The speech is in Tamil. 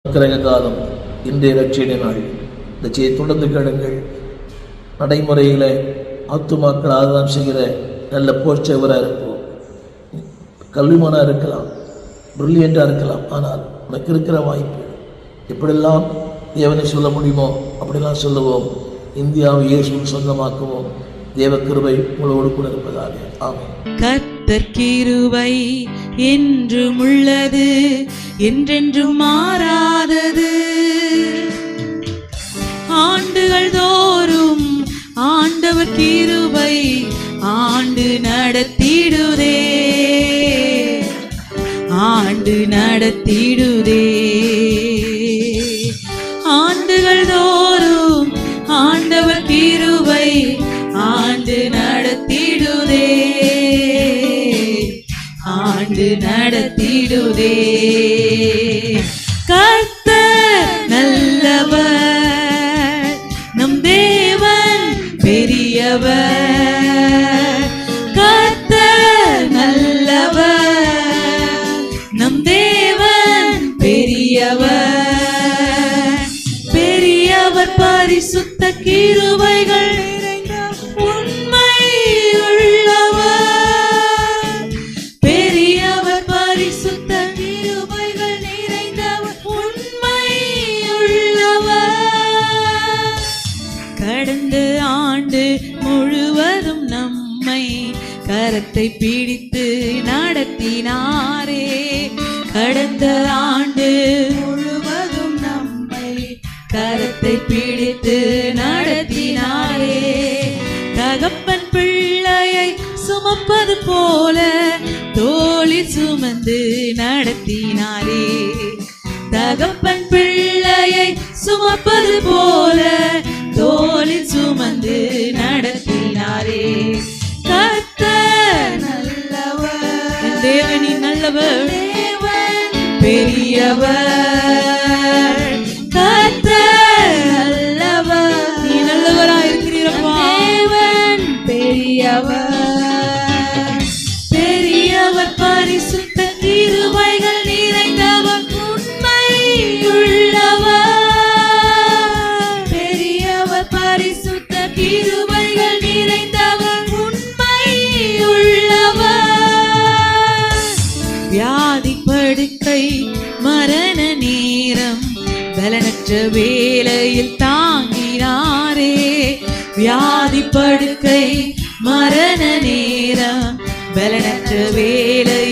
காலம் இன்றைய ரட்சிய நாள். இந்த செய்தி தொடர்ந்து கேளுங்கள். நடைமுறையில் ஆத்துமாக்கள் ஆதாரம் செய்கிற நல்ல போர்ச்சவராக இருப்போம். கல்விமானாக இருக்கலாம், பிரில்லியண்டாக இருக்கலாம். ஆனால் உனக்கு இருக்கிற வாய்ப்பு எப்படியெல்லாம் தேவனை சொல்ல முடியுமோ அப்படிலாம் சொல்லுவோம். இந்தியாவை இயேசுவின் சொந்தமாக்குவோம். தேவ கிருபை உங்களோடு கூட இருப்பதாக. ஆமென். கர்த்தர் கிருபை என்றும் உள்ளது, என்றென்றும் மாறாதது. ஆண்டுகள் தோறும் ஆண்டவர் கிருபை ஆண்டு நடத்திடுதே, ஆண்டு நடத்திடுதே. ஆண்டுகள் தோறும் ஆண்டவர் கிருபை ஆண்டு நடத்திடுதே, ஆண்டு நடத்திடுதே. கர்த்தர் நல்லவர், நம் தேவன் பெரியவர். கர்த்தர் நல்லவர், நம் தேவன் பெரியவர். பெரியவர் பரிசுத்த கிருபைகள் உண்மை உள்ளவர். பெரியவர் பரிசுத்த கிருபைகள் நிறைந்தவர், உண்மை உள்ளவர். கடந்த ஆண்டு முழுவதும் நம்மை கரத்தை பிடித்து நடத்தினாரே. கடந்த ஆண்டு முழுவதும் நம்மை கரத்தை பிடித்து நடத்தினாரே. தகப்பன் பிள்ளையை சுமப்பது போல தோளில் சுமந்து நடத்தினாரே. தகப்பன் பிள்ளையை சுமப்பது போல தோளில் சுமந்து நடத்தினாரே. கர்த்தர் நல்லவர், தேவனின் நல்லவர், தேவன் பெரியவர். கர்த்தர் நல்லவர், நீ நல்லவராயிருக்கிறீரப்பா. தேவன் பெரியவர், பெரியவர் பரிசுத்த கிருபைகள் நிறைந்தவர், உண்மை உள்ளவர். பெரியவர் பரிசுத்த கிருபைகள் நிறைந்தவர், உண்மை உள்ளவர். வியாதி படுக்கை மரண நேரம் பலனற்ற வேளையில் தாங்கினாரே. வியாதி படுக்கை மரண நேரம் பலனற்ற வேளையில்